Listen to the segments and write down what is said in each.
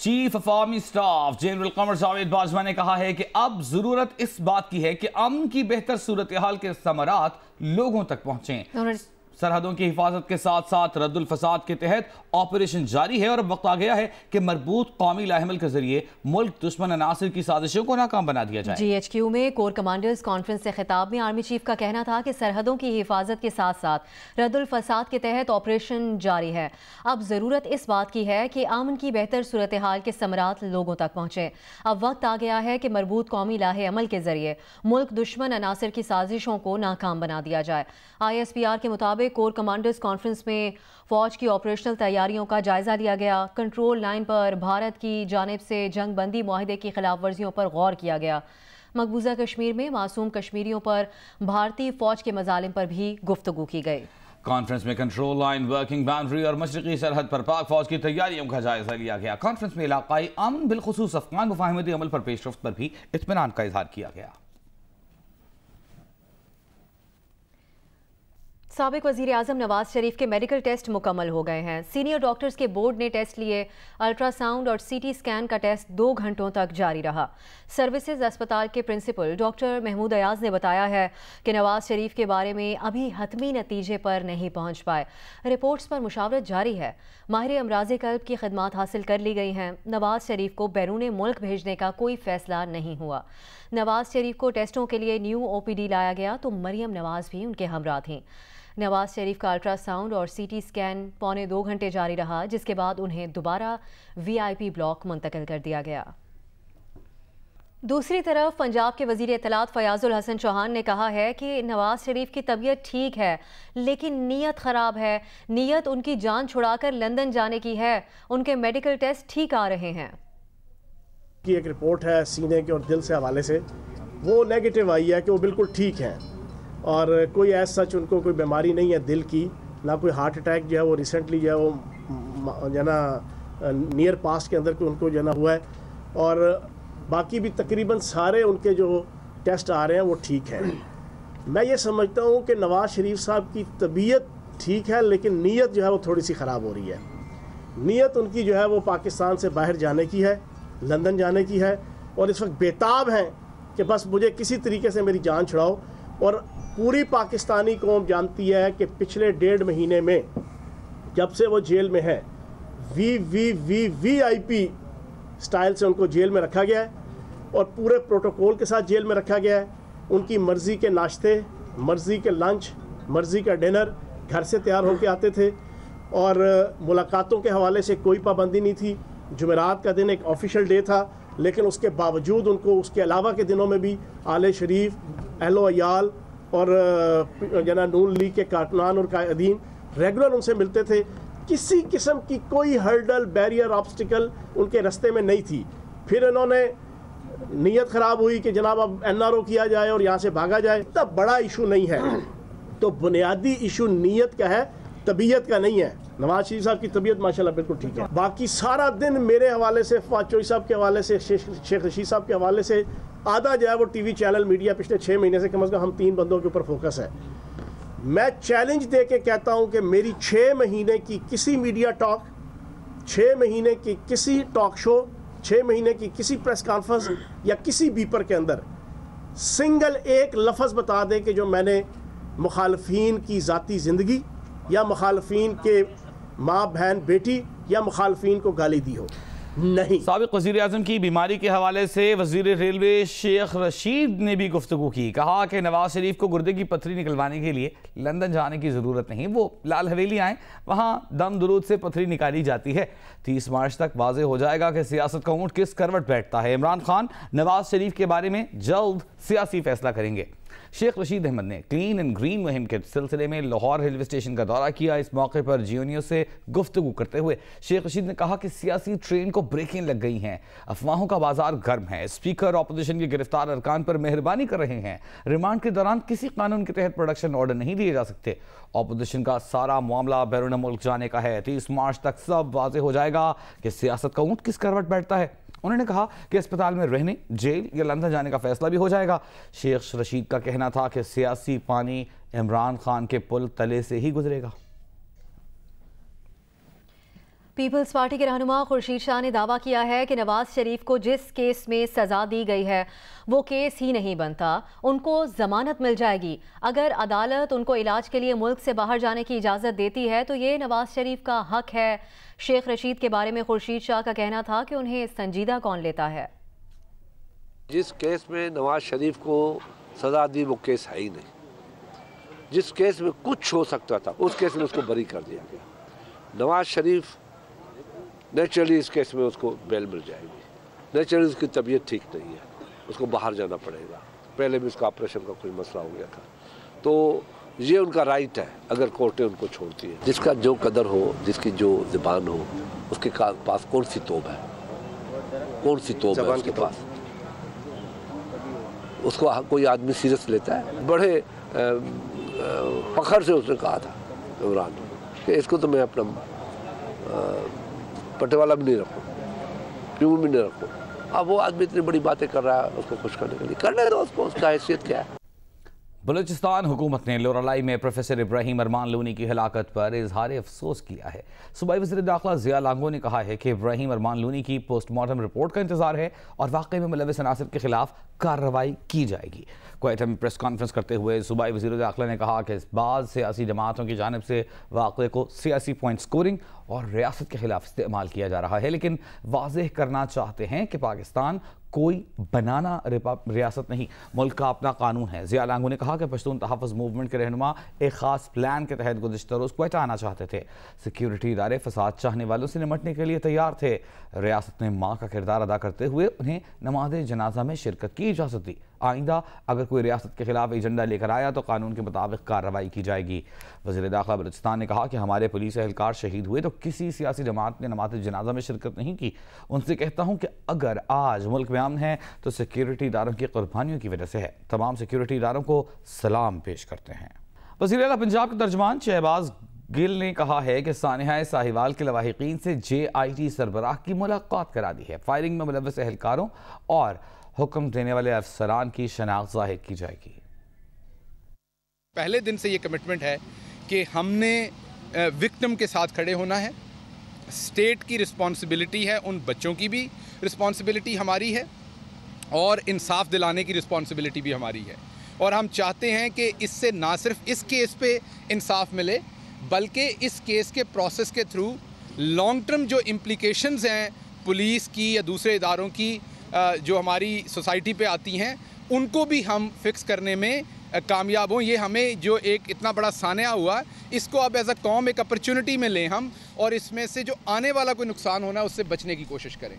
Chief of army staff general Qamar Javed Bajwa نے کہا ہے کہ اب ضرورت اس بات کی ہے کہ امن کی بہتر صورتحال کے ثمرات لوگوں تک پہنچیں۔ سرحدوں کی حفاظت کے ساتھ ساتھ رد الفساد کے تحت آپریشن جاری ہے اور اب وقت آ گیا ہے کہ مربوط قومی لاحمل کے ذریعے ملک دشمن عناصر کی سازشوں کو ناکام بنا دیا جائے۔ جی ایچ کیو میں کور کمانڈرز کانفرنس سے خطاب میں آرمی چیف کا کہنا تھا کہ سرحدوں کی حفاظت کے ساتھ ساتھ رد الفساد کے تحت آپریشن جاری ہے۔ اب ضرورت اس بات کی ہے کہ امن کی بہتر صورتحال کے ثمرات لوگوں تک پہنچیں۔ اب وقت آ گیا ہے کہ مربوط قومی لاہ عمل کے ذریعے ملک دشمن عناصر کی سازشوں کو ناکام بنا دیا جائے۔ ISPR کے مطابق کور کمانڈرز کانفرنس میں فوج کی آپریشنل تیاریوں کا جائزہ لیا گیا۔ کنٹرول لائن پر بھارت کی جانب سے جنگ بندی معاہدے کی خلاف ورزیوں پر غور کیا گیا۔ مقبوضہ کشمیر میں معصوم کشمیریوں پر بھارتی فوج کے مظالم پر بھی گفتگو کی گئی۔ کانفرنس میں کنٹرول لائن، ورکنگ باؤنڈری اور مشرقی سرحد پر پاک فوج کی تیاریوں کا جائزہ لیا گیا۔ کانفرنس میں علاقائی امن بالخصوص افغان مفاہمتی عمل پر پیش رفت پر بھی اطمینان کا اظہار کیا گیا۔ سابق وزیر اعظم نواز شریف کے میڈیکل ٹیسٹ مکمل ہو گئے ہیں۔ سینئر ڈاکٹرز کے بورڈ نے ٹیسٹ لیے۔ الٹرا ساؤنڈ اور CT اسکین کا ٹیسٹ 2 گھنٹوں تک جاری رہا۔ سروسز اسپتال کے پرنسپل ڈاکٹر محمود ایاز نے بتایا ہے کہ نواز شریف کے بارے میں ابھی حتمی نتیجے پر نہیں پہنچ پائے۔ رپورٹس پر مشاورت جاری ہے۔ ماہر امراض قلب کی خدمات حاصل کر لی گئی ہیں۔ نواز شریف کو بیرون ملک بھیجنے کا کوئی فیصلہ نہیں ہوا۔ نواز شریف کو ٹیسٹوں کے لیے نیو OPD لایا گیا تو مریم نواز بھی ان کے ہمراہ تھیں۔ نواز شریف کا الٹرا ساؤنڈ اور CT اسکین 1.25 گھنٹے جاری رہا، جس کے بعد انہیں دوبارہ VIP بلاک منتقل کر دیا گیا۔ دوسری طرف پنجاب کے وزیر اطلاعات فیاض الحسن چوہان نے کہا ہے کہ نواز شریف کی طبیعت ٹھیک ہے لیکن نیت خراب ہے۔ نیت ان کی جان چھڑا کر لندن جانے کی ہے۔ ان کے میڈیکل ٹیسٹ ٹھیک آ رہے ہیں۔ کی ایک رپورٹ ہے سینے کے اور دل سے حوالے سے، وہ نیگیٹو آئی ہے کہ وہ بالکل ٹھیک ہیں اور کوئی ایز سچ ان کو کوئی بیماری نہیں ہے دل کی، نہ کوئی ہارٹ اٹیک جو ہے وہ ریسنٹلی جو ہے وہ جو ہے نا نیئر پاسٹ کے اندر ان کو جو ہے نا ہوا ہے، اور باقی بھی تقریباً سارے ان کے جو ٹیسٹ آ رہے ہیں وہ ٹھیک ہیں۔ میں یہ سمجھتا ہوں کہ نواز شریف صاحب کی طبیعت ٹھیک ہے لیکن نیت جو ہے وہ تھوڑی سی خراب ہو رہی ہے۔ نیت ان کی جو ہے وہ پاکستان سے باہر جانے کی ہے، لندن جانے کی ہے، اور اس وقت بےتاب ہیں کہ بس مجھے کسی طریقے سے میری جان چھڑاؤ۔ اور پوری پاکستانی قوم جانتی ہے کہ پچھلے 1.5 مہینے میں جب سے وہ جیل میں ہے VIP سٹائل سے ان کو جیل میں رکھا گیا ہے اور پورے پروٹوکول کے ساتھ جیل میں رکھا گیا ہے۔ ان کی مرضی کے ناشتے، مرضی کے لنچ، مرضی کا ڈنر گھر سے تیار ہو کے آتے تھے، اور ملاقاتوں کے حوالے سے کوئی پابندی نہیں تھی۔ جمعرات کا دن ایک آفیشل ڈے تھا لیکن اس کے باوجود ان کو اس کے علاوہ کے دنوں میں بھی آل شریف، اہل و عیال اور نون لیگ کے کارکنان اور قائدین ریگولر ان سے ملتے تھے۔ کسی قسم کی کوئی ہرڈل، بیریئر، آبسٹیکل ان کے رستے میں نہیں تھی۔ پھر انہوں نے نیت خراب ہوئی کہ جناب اب NRO کیا جائے اور یہاں سے بھاگا جائے۔ اتنا بڑا ایشو نہیں ہے، تو بنیادی ایشو نیت کا ہے، طبیعت کا نہیں ہے۔ نواز شریف صاحب کی طبیعت ماشاءاللہ بالکل ٹھیک ہے۔ باقی سارا دن میرے حوالے سے، فواد چوہی صاحب کے حوالے سے، شیخ رشید صاحب کے حوالے سے آدھا جو ہے وہ TV چینل میڈیا پچھلے 6 مہینے سے کم از کم ہم 3 بندوں کے اوپر فوکس ہے۔ میں چیلنج دے کے کہتا ہوں کہ میری 6 مہینے کی کسی میڈیا ٹاک، 6 مہینے کی کسی ٹاک شو، 6 مہینے کی کسی پریس کانفرنس یا کسی بیپر کے اندر سنگل ایک لفظ بتا دیں کہ جو میں نے مخالفین کی ذاتی زندگی یا مخالفین کے ماں بہن بیٹی یا مخالفین کو گالی دی ہو، نہیں۔ سابق وزیر اعظم کی بیماری کے حوالے سے وزیر ریلوے شیخ رشید نے بھی گفتگو کی۔ کہا کہ نواز شریف کو گردے کی پتھری نکلوانے کے لیے لندن جانے کی ضرورت نہیں، وہ لال حویلی آئیں، وہاں دم درود سے پتھری نکالی جاتی ہے۔ 30 مارچ تک واضح ہو جائے گا کہ سیاست کا اونٹ کس کروٹ بیٹھتا ہے۔ عمران خان نواز شریف کے بارے میں جلد سیاسی فیصلہ کریں گے۔ شیخ رشید احمد نے کلین اینڈ گرین مہم کے سلسلے میں لاہور ریلوے اسٹیشن کا دورہ کیا۔ اس موقع پر GNU سے گفتگو کرتے ہوئے شیخ رشید نے کہا کہ سیاسی ٹرین کو بریکیں لگ گئی ہیں، افواہوں کا بازار گرم ہے، اسپیکر اپوزیشن کے گرفتار ارکان پر مہربانی کر رہے ہیں، ریمانڈ کے دوران کسی قانون کے تحت پروڈکشن آرڈر نہیں دیے جا سکتے، اپوزیشن کا سارا معاملہ بیرون ملک جانے کا ہے۔ 30 مارچ تک سب واضح ہو جائے گا کہ سیاست کا اونٹ کس کروٹ بیٹھتا ہے۔ انہوں نے کہا کہ اسپتال میں رہنے، جیل یا لندن جانے کا فیصلہ بھی ہو جائے گا۔ شیخ رشید کا کہنا تھا کہ سیاسی پانی عمران خان کے پل تلے سے ہی گزرے گا۔ پیپلز پارٹی کے رہنما خورشید شاہ نے دعویٰ کیا ہے کہ نواز شریف کو جس کیس میں سزا دی گئی ہے وہ کیس ہی نہیں بنتا، ان کو ضمانت مل جائے گی۔ اگر عدالت ان کو علاج کے لیے ملک سے باہر جانے کی اجازت دیتی ہے تو یہ نواز شریف کا حق ہے۔ شیخ رشید کے بارے میں خورشید شاہ کا کہنا تھا کہ انہیں سنجیدہ کون لیتا ہے۔ جس کیس میں نواز شریف کو سزا دی وہ کیس ہے ہی نہیں۔ جس کیس میں کچھ ہو سکتا تھا اس کیس میں اس کو بری کر دیا گیا۔ نواز شریف نیچرلی اس کیس میں اس کو بیل مل جائے گی۔ نیچرلی اس کی طبیعت ٹھیک نہیں ہے، اس کو باہر جانا پڑے گا۔ پہلے بھی اس کا آپریشن کا کوئی مسئلہ ہو گیا تھا، تو یہ ان کا رائٹ ہے اگر کورٹیں ان کو چھوڑتی ہیں۔ جس کا جو قدر ہو، جس کی جو زبان ہو، اس کے پاس کون سی توب ہے، کون سی توب ہے اس کے پاس؟ اس کو کوئی آدمی سیریس لیتا ہے؟ بڑے فخر سے اس نے کہا تھا عمران کہ اس کو تو میں اپنا پٹے والا بھی نہیں رکھوں، کیوں بھی نہیں رکھوں۔ اب وہ آدمی اتنی بڑی باتیں کر رہا ہے، اس کو خوش کرنے کے لیے کرنے دو اس کو، اس کا حیثیت کیا ہے۔ بلوچستان حکومت نے لورالائی میں پروفیسر ابراہیم ارمان لونی کی ہلاکت پر اظہار افسوس کیا ہے۔ صوبائی وزیر داخلہ ضیاء لانگو نے کہا ہے کہ ابراہیم ارمان لونی کی پوسٹ مارٹم رپورٹ کا انتظار ہے اور واقعے میں ملوث عناصر کے خلاف کارروائی کی جائے گی۔ کوئٹہ میں پریس کانفرنس کرتے ہوئے صوبائی وزیر داخلہ نے کہا کہ بعض سیاسی جماعتوں کی جانب سے واقعے کو سیاسی پوائنٹ سکورنگ اور ریاست کے خلاف استعمال کیا جا رہا ہے، لیکن واضح کرنا چاہتے ہیں کہ پاکستان کوئی بنانا ریاست نہیں، ملک کا اپنا قانون ہے۔ ضیاء لانگو نے کہا کہ پشتون تحفظ موومنٹ کے رہنما ایک خاص پلان کے تحت گزشتہ روز کوئٹہ آنا چاہتے تھے۔ سیکیورٹی ادارے فساد چاہنے والوں سے نمٹنے کے لیے تیار تھے۔ ریاست نے ماں کا کردار ادا کرتے ہوئے انہیں نماز جنازہ میں شرکت کی اجازت دی۔ آئندہ اگر کوئی ریاست کے خلاف ایجنڈا لے کر آیا تو قانون کے مطابق کارروائی کی جائے گی۔ وزیر داخلہ بلوچستان نے کہا کہ ہمارے پولیس اہلکار شہید ہوئے تو کسی سیاسی جماعت نے نماز جنازہ میں شرکت نہیں کی۔ ان سے کہتا ہوں کہ اگر آج ملک میں امن ہے تو سیکیورٹی اداروں کی قربانیوں کی وجہ سے ہے۔ تمام سیکیورٹی اداروں کو سلام پیش کرتے ہیں۔ وزیر اعلیٰ پنجاب کے ترجمان شہباز گل نے کہا ہے کہ سانحہ ساہیوال کے لواحقین سے JIT سربراہ کی ملاقات کرا دی ہے۔ فائرنگ میں ملوث اہلکاروں اور حکم دینے والے افسران کی شناخت ظاہر کی جائے گی۔ پہلے دن سے یہ کمٹمنٹ ہے کہ ہم نے وکٹم کے ساتھ کھڑے ہونا ہے۔ اسٹیٹ کی رسپانسبلٹی ہے، ان بچوں کی بھی رسپانسبلٹی ہماری ہے اور انصاف دلانے کی رسپانسبلٹی بھی ہماری ہے، اور ہم چاہتے ہیں کہ اس سے نہ صرف اس کیس پہ انصاف ملے بلکہ اس کیس کے پروسیس کے تھرو لانگ ٹرم جو امپلیکیشنز ہیں پولیس کی یا دوسرے اداروں کی جو ہماری سوسائٹی پہ آتی ہیں ان کو بھی ہم فکس کرنے میں کامیاب ہوں۔ یہ ہمیں جو ایک اتنا بڑا سانحہ ہوا اس کو اب ایز اے قوم ایک اپرچونٹی میں لیں ہم، اور اس میں سے جو آنے والا کوئی نقصان ہونا ہے اس سے بچنے کی کوشش کریں۔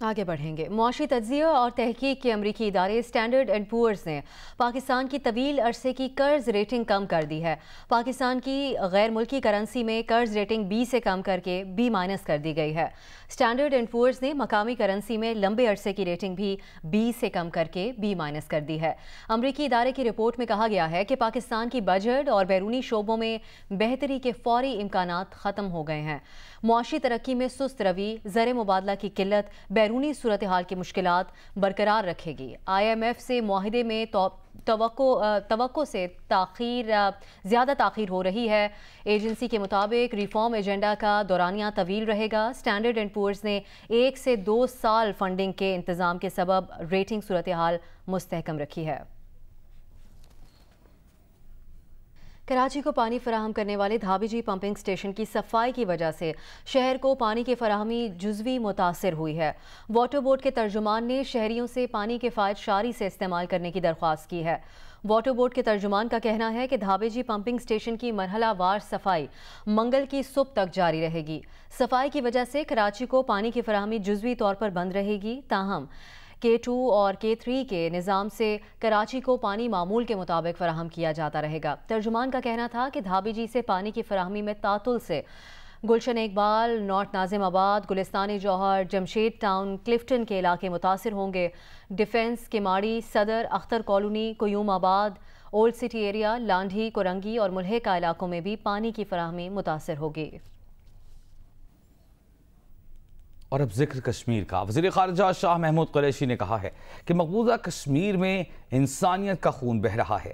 آگے بڑھیں گے۔ معاشی تجزیہ اور تحقیق کے امریکی ادارے اسٹینڈرڈ اینڈ پورز نے پاکستان کی طویل عرصے کی قرض ریٹنگ کم کر دی ہے۔ پاکستان کی غیر ملکی کرنسی میں قرض ریٹنگ B سے کم کر کے B- کر دی گئی ہے۔ اسٹینڈرڈ اینڈ پورز نے مقامی کرنسی میں لمبے عرصے کی ریٹنگ بھی B سے کم کر کے B- کر دی ہے۔ امریکی ادارے کی رپورٹ میں کہا گیا ہے کہ پاکستان کی بجٹ اور بیرونی شعبوں میں بہتری کے فوری امکانات ختم ہو گئے ہیں۔ معاشی ترقی میں سست روی، زر مبادلہ کی قلت بیرونی صورتحال کی مشکلات برقرار رکھے گی۔ IMF سے معاہدے میں توقع سے زیادہ تاخیر ہو رہی ہے۔ ایجنسی کے مطابق ریفارم ایجنڈا کا دورانیہ طویل رہے گا۔ اسٹینڈرڈ اینڈ پورز نے 1 سے 2 سال فنڈنگ کے انتظام کے سبب ریٹنگ صورتحال مستحکم رکھی ہے۔ کراچی کو پانی فراہم کرنے والے دھابی جی پمپنگ سٹیشن کی صفائی کی وجہ سے شہر کو پانی کی فراہمی جزوی متاثر ہوئی ہے۔ واٹر بورڈ کے ترجمان نے شہریوں سے پانی کے فائد شاری سے استعمال کرنے کی درخواست کی ہے۔ واٹر بورڈ کے ترجمان کا کہنا ہے کہ دھابی جی پمپنگ سٹیشن کی مرحلہ وار صفائی منگل کی صبح تک جاری رہے گی۔ صفائی کی وجہ سے کراچی کو پانی کی فراہمی جزوی طور پر بند رہے گی، تاہم K2 اور K3 کے نظام سے کراچی کو پانی معمول کے مطابق فراہم کیا جاتا رہے گا۔ ترجمان کا کہنا تھا کہ دھابی جی سے پانی کی فراہمی میں تعطل سے گلشن اقبال، نارتھ ناظم آباد، گلستان جوہر، جمشید ٹاؤن، کلفٹن کے علاقے متاثر ہوں گے۔ ڈیفنس، کماڑی، صدر، اختر کالونی، قیوم آباد، old city area, Landhi, Korangi اور ملحقہ علاقوں میں بھی پانی کی فراہمی متاثر ہوگی۔ اور اب ذکر کشمیر کا۔ وزیر خارجہ شاہ محمود قریشی نے کہا ہے کہ مقبوضہ کشمیر میں انسانیت کا خون بہہ رہا ہے۔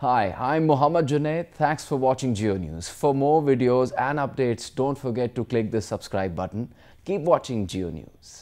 Hi, I'm Mohammad Junaid. Thanks for watching Geo News. For more videos and updates, don't forget to click the subscribe button. Keep watching Geo News.